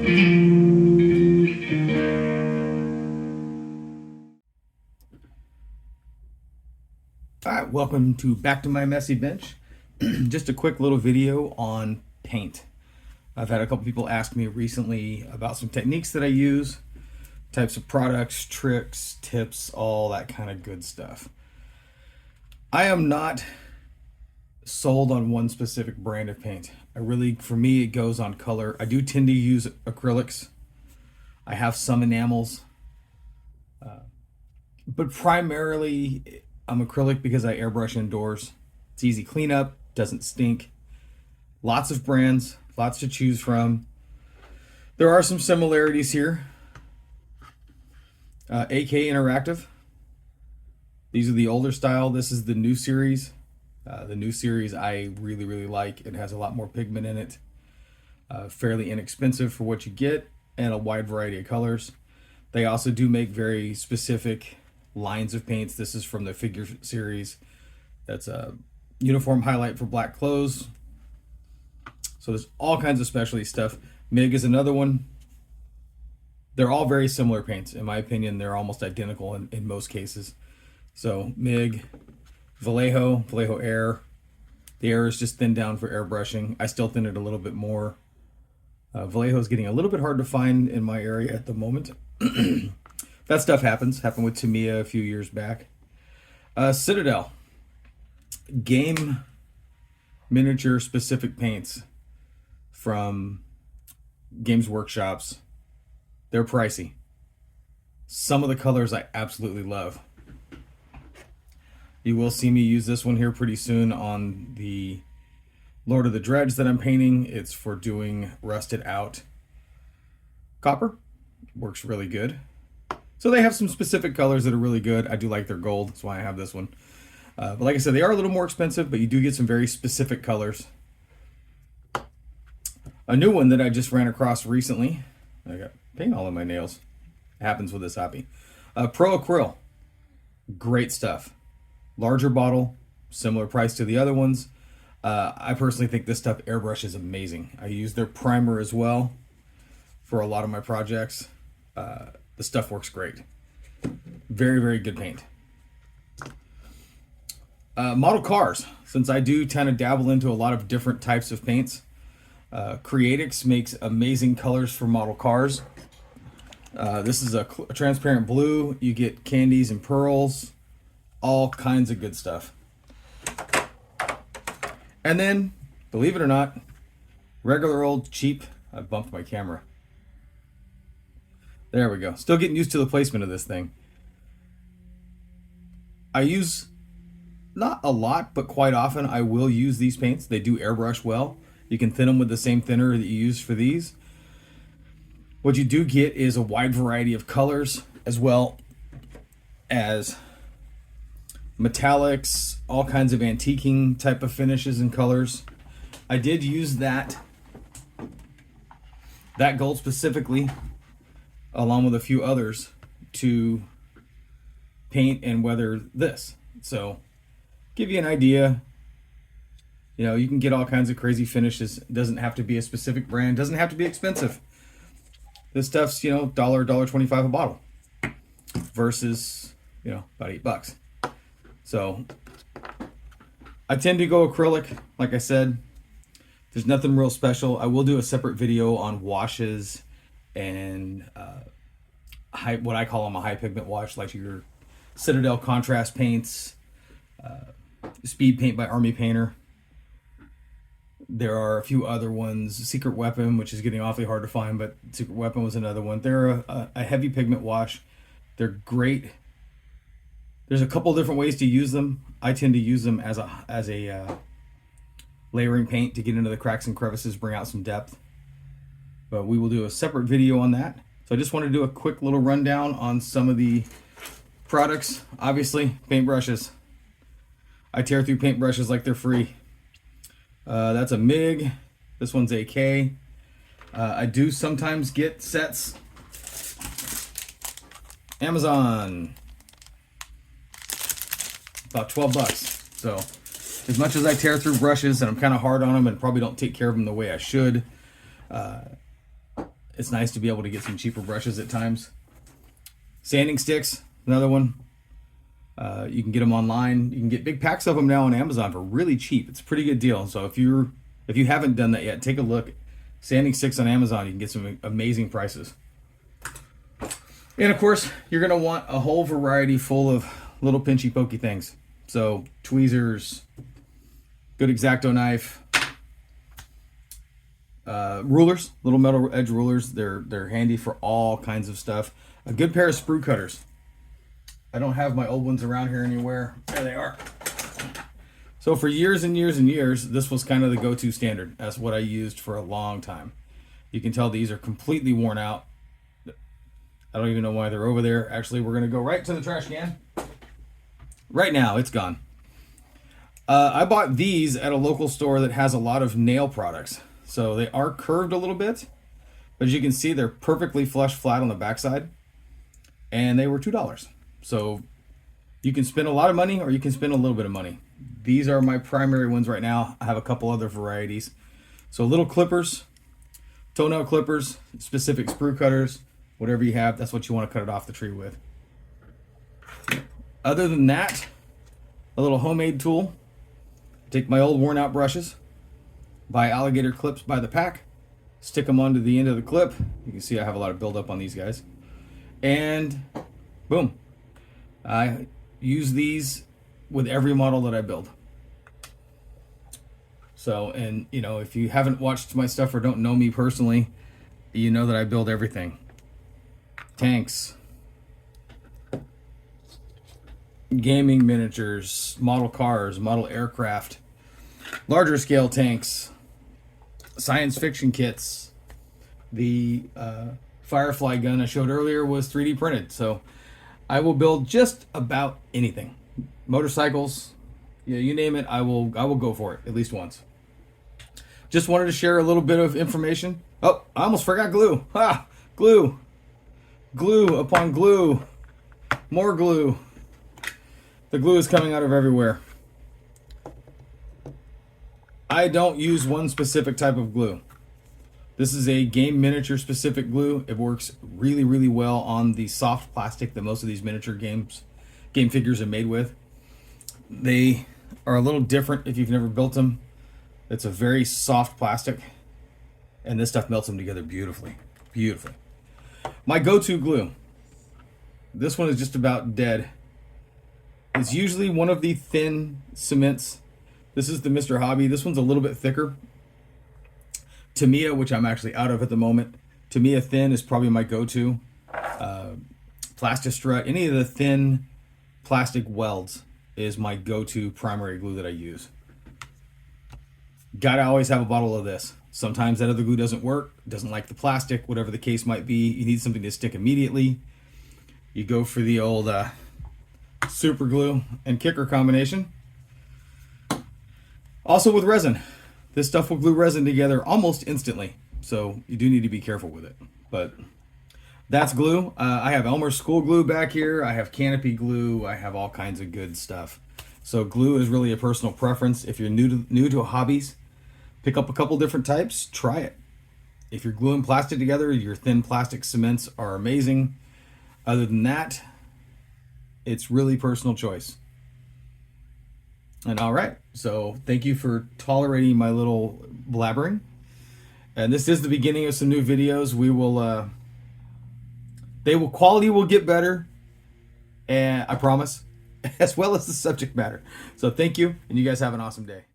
All right, welcome back to my messy bench. Just a quick little video on paint. I've had a couple people ask me recently about some techniques that I use, types of products, tricks, tips, all that kind of good stuff. I am not sold on one specific brand of paint. For me, it goes on color. I do tend to use acrylics. I have some enamels, but primarily I'm acrylic because I airbrush indoors. It's easy cleanup, doesn't stink. Lots of brands, lots to choose from. There are some similarities here. AK Interactive. These are the older style. This is the new series. The new series I really like. It has a lot more pigment in it. Fairly inexpensive for what you get, and a wide variety of colors. They also do make very specific lines of paints. This is from the Figure series. That's a uniform highlight for black clothes. So there's all kinds of specialty stuff. MIG is another one. They're all very similar paints. In my opinion, they're almost identical in most cases. So MIG, Vallejo Air. The Air is just thinned down for airbrushing. I still thin it a little bit more. Vallejo is getting a little bit hard to find in my area at the moment. That stuff happened with Tamiya a few years back. Citadel. Game miniature specific paints from Games Workshops. They're pricey. Some of the colors I absolutely love. You will see me use this one here pretty soon on the Lord of the Dredge that I'm painting. It's for doing rusted out copper. Works really good. So they have some specific colors that are really good. I do like their gold. That's why I have this one. But like I said, they are a little more expensive, but you do get some very specific colors. A new one that I just ran across recently. I got paint all in my nails. It happens with this hobby. Pro Acryl. Great stuff. Larger bottle. Similar price to the other ones. I personally think this stuff airbrush is amazing. I use their primer as well for a lot of my projects. The stuff works great. Very good paint. Model cars. Since I do kind of dabble into a lot of different types of paints, Creatix makes amazing colors for model cars. This is a transparent blue. You get candies and pearls. All kinds of good stuff. And then, believe it or not, regular old cheap, I bumped my camera. There we go. Still getting used to the placement of this thing. I use, not a lot, but quite often I will use these paints. They do airbrush well. You can thin them with the same thinner that you use for these. What you do get is a wide variety of colors, as well as metallics, all kinds of antiquing type of finishes and colors. I did use that gold specifically, along with a few others, to paint and weather this. So give you an idea. You know, you can get all kinds of crazy finishes. It doesn't have to be a specific brand, doesn't have to be expensive. This stuff's, you know, $1.25 a bottle versus, you know, about $8. So I tend to go acrylic. Like I said, there's nothing real special. I will do a separate video on washes and what I call them a high pigment wash, like your Citadel contrast paints, Speed Paint by Army Painter. There are a few other ones. Secret Weapon, which is getting awfully hard to find, but Secret Weapon was another one. They're a heavy pigment wash. They're great. There's a couple different ways to use them. I tend to use them as a layering paint to get into the cracks and crevices, bring out some depth. But we will do a separate video on that. So I just want to do a quick little rundown on some of the products. Obviously, paintbrushes. I tear through paintbrushes like they're free. That's a MIG. This one's AK. I do sometimes get sets. Amazon. About $12. So as much as I tear through brushes and I'm kind of hard on them and probably don't take care of them the way I should, it's nice to be able to get some cheaper brushes at times. Sanding sticks, another one. You can get them online. You can get big packs of them now on Amazon for really cheap. It's a pretty good deal. So if you haven't done that yet, take a look. Sanding sticks on Amazon, you can get some amazing prices. And of course, you're going to want a whole variety full of little pinchy pokey things. So tweezers, good X-Acto knife, rulers, little metal edge rulers. They're handy for all kinds of stuff. A good pair of sprue cutters. I don't have my old ones around here anywhere. There they are. So for years and years and years, this was kind of the go-to standard. That's what I used for a long time. You can tell these are completely worn out. I don't even know why they're over there. Actually, we're going to go right to the trash can. Right now, it's gone. I bought these at a local store that has a lot of nail products. So they are curved a little bit, but as you can see, they're perfectly flush flat on the backside. And they were $2. So you can spend a lot of money or you can spend a little bit of money. These are my primary ones right now. I have a couple other varieties. So little clippers, toenail clippers, specific sprue cutters, whatever you have, that's what you want to cut it off the tree with. Other than that, a little homemade tool. Take my old worn out brushes, buy alligator clips by the pack, stick them onto the end of the clip. You can see I have a lot of buildup on these guys. And boom. I use these with every model that I build. So, and you know, if you haven't watched my stuff or don't know me personally, you know that I build everything. Tanks, gaming miniatures, model cars, model aircraft, larger scale tanks, science fiction kits. The Firefly gun I showed earlier was 3D printed, so I will build just about anything. Motorcycles, yeah, you name it, I will go for it at least once. Just wanted to share a little bit of information. Oh, I almost forgot glue. Ah, glue. Glue upon glue. More glue. The glue is coming out of everywhere. I don't use one specific type of glue. This is a game miniature specific glue. It works really, really well on the soft plastic that most of these miniature game figures are made with. They are a little different if you've never built them. It's a very soft plastic, and this stuff melts them together beautifully. Beautifully. My go-to glue. This one is just about dead. It's usually one of the thin cements. This is the Mr. Hobby. This one's a little bit thicker. Tamiya, which I'm actually out of at the moment. Tamiya thin is probably my go-to. Plastistrut, any of the thin plastic welds is my go-to primary glue that I use. Gotta always have a bottle of this. Sometimes that other glue doesn't work, doesn't like the plastic, whatever the case might be. You need something to stick immediately. You go for the old super glue and kicker combination. Also with resin. This stuff will glue resin together almost instantly, so you do need to be careful with it. But that's glue. I have Elmer's School Glue back here. I have Canopy Glue. I have all kinds of good stuff. So glue is really a personal preference. If you're new to hobbies, pick up a couple different types. Try it. If you're gluing plastic together, your thin plastic cements are amazing. Other than that, it's really personal choice. And all right, so thank you for tolerating my little blabbering. And this is the beginning of some new videos. We will, quality will get better, and I promise, as well as the subject matter. So thank you, and you guys have an awesome day.